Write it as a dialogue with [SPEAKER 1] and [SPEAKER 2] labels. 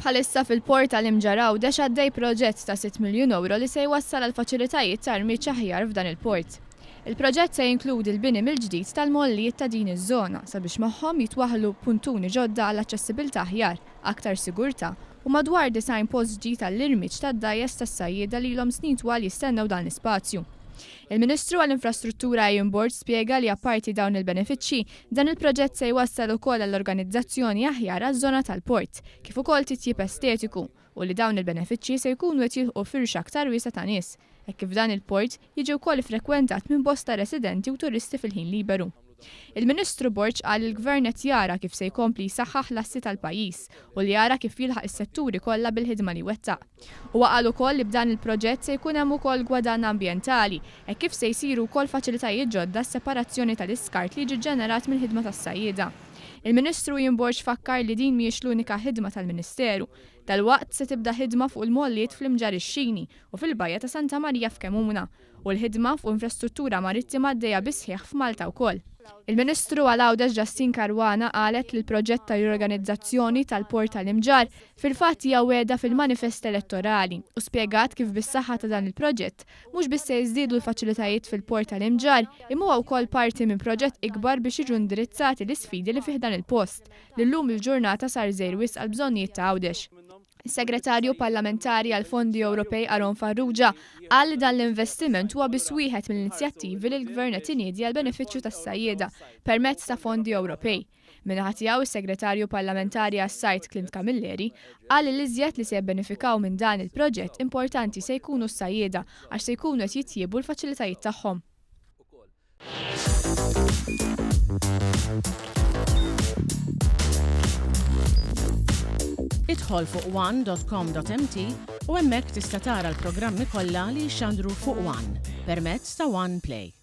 [SPEAKER 1] Bħalissa fil-Port tal-Imġarr Għawdex għaddej proġett ta' 6 miljun euro li se jwassal għal faċilitajiet ta' irmiġġi aħjar f'dan il-port. Il-proġett se jinkludi l-bini mill-ġdid tal-mollijiet ta' din iż-żona sabiex magħhom jitwaħħlu puntuni ġodda għall aċċessibilità aħjar, aktar sigurtà u madwar design post ġdid tal-irmiġġ tad-dgħajjes tas-sajjieda li ilhom snin twal jistennew dan l-ispazju. Il-Ministru għall-Infrastruttura spjega li apparti dawn il-benefiċċji, dan il-proġett se jwassal ukoll għall-organizzazzjoni aħjar għaż-żona tal-port, kif ukoll titjib estetiku u li dawn il-benefiċċji se jkunu qed jilħqu firxa aktar wiesa ta' nies, hekk kif dan il-port jiġi wkoll frekwentat minn bosta residenti u turisti fil-ħin liberu. Il-Ministru Borġ qal il-Gvern qed jara kif se jkompli jsaħħaħ l-assi tal-pajjiż u li jara kif jilħaq is-setturi kollha bil-ħidma li wettaq. Huwa qal ukoll li b'dan il-proġett se jkun hemm ukoll gwadan ambjentali hekk kif se jsiru wkoll faċilitajiet ġodda s-separazzjoni tal-iskart li jiġi ġenerat mill-ħidma tas-sajjieda. Il-Ministru Borġ fakkar li din mhijiex l-unika ħidma tal-Ministeru. Tal-waqt se tibda ħidma fuq il-mollijiet fl-Imġarr ix-Xini u fil-Bajja ta' Santa Marija f'Kemuna u l-ħidma fuq infrastruttura marittima għaddejja bisħieħ f'Malta wkoll. Il-Ministru għal-Għawdex qalet li l-proġett ta' riorganizzazzjoni tal-Port tal-Imġarr fil-fatt hija wegħda fil-manifest elettorali u spjegat kif bis-saħħa ta' dan il-proġett mhux biss se jiżdiedu l-faċilitajiet fil-Port tal-Imġarr imma huwa wkoll parti minn proġett ikbar biex jiġu indirizzati l-isfidi li fih dan il-post li llum il-ġurnata sar żgħir wisq għall bżonnijiet ta' Għawdex. Is-Segretarju Parlamentari għall-Fondi Ewropej Aron Farrugia qal li dan l-investiment huwa biss wieħed mill-inizjattivi li l-Gvern qed ineddi għall-benefiċċju tas-sajjieda permezz ta' fondi Ewropej. Min-naħa tiegħu is-Segretarju Parlamentari għas-Sajt Clint Camilleri qal li l-iżjed li se jibbenefikaw minn dan il-proġett importanti se jkunu s-sajjieda għax se jkunu qed jitjiebu l-faċilitajiet tagħhom.
[SPEAKER 2] Idħol fuq one.com.mt u hemmhekk tista' tara l-programmi kollha li jxandru fuq One permezz ta' One Play.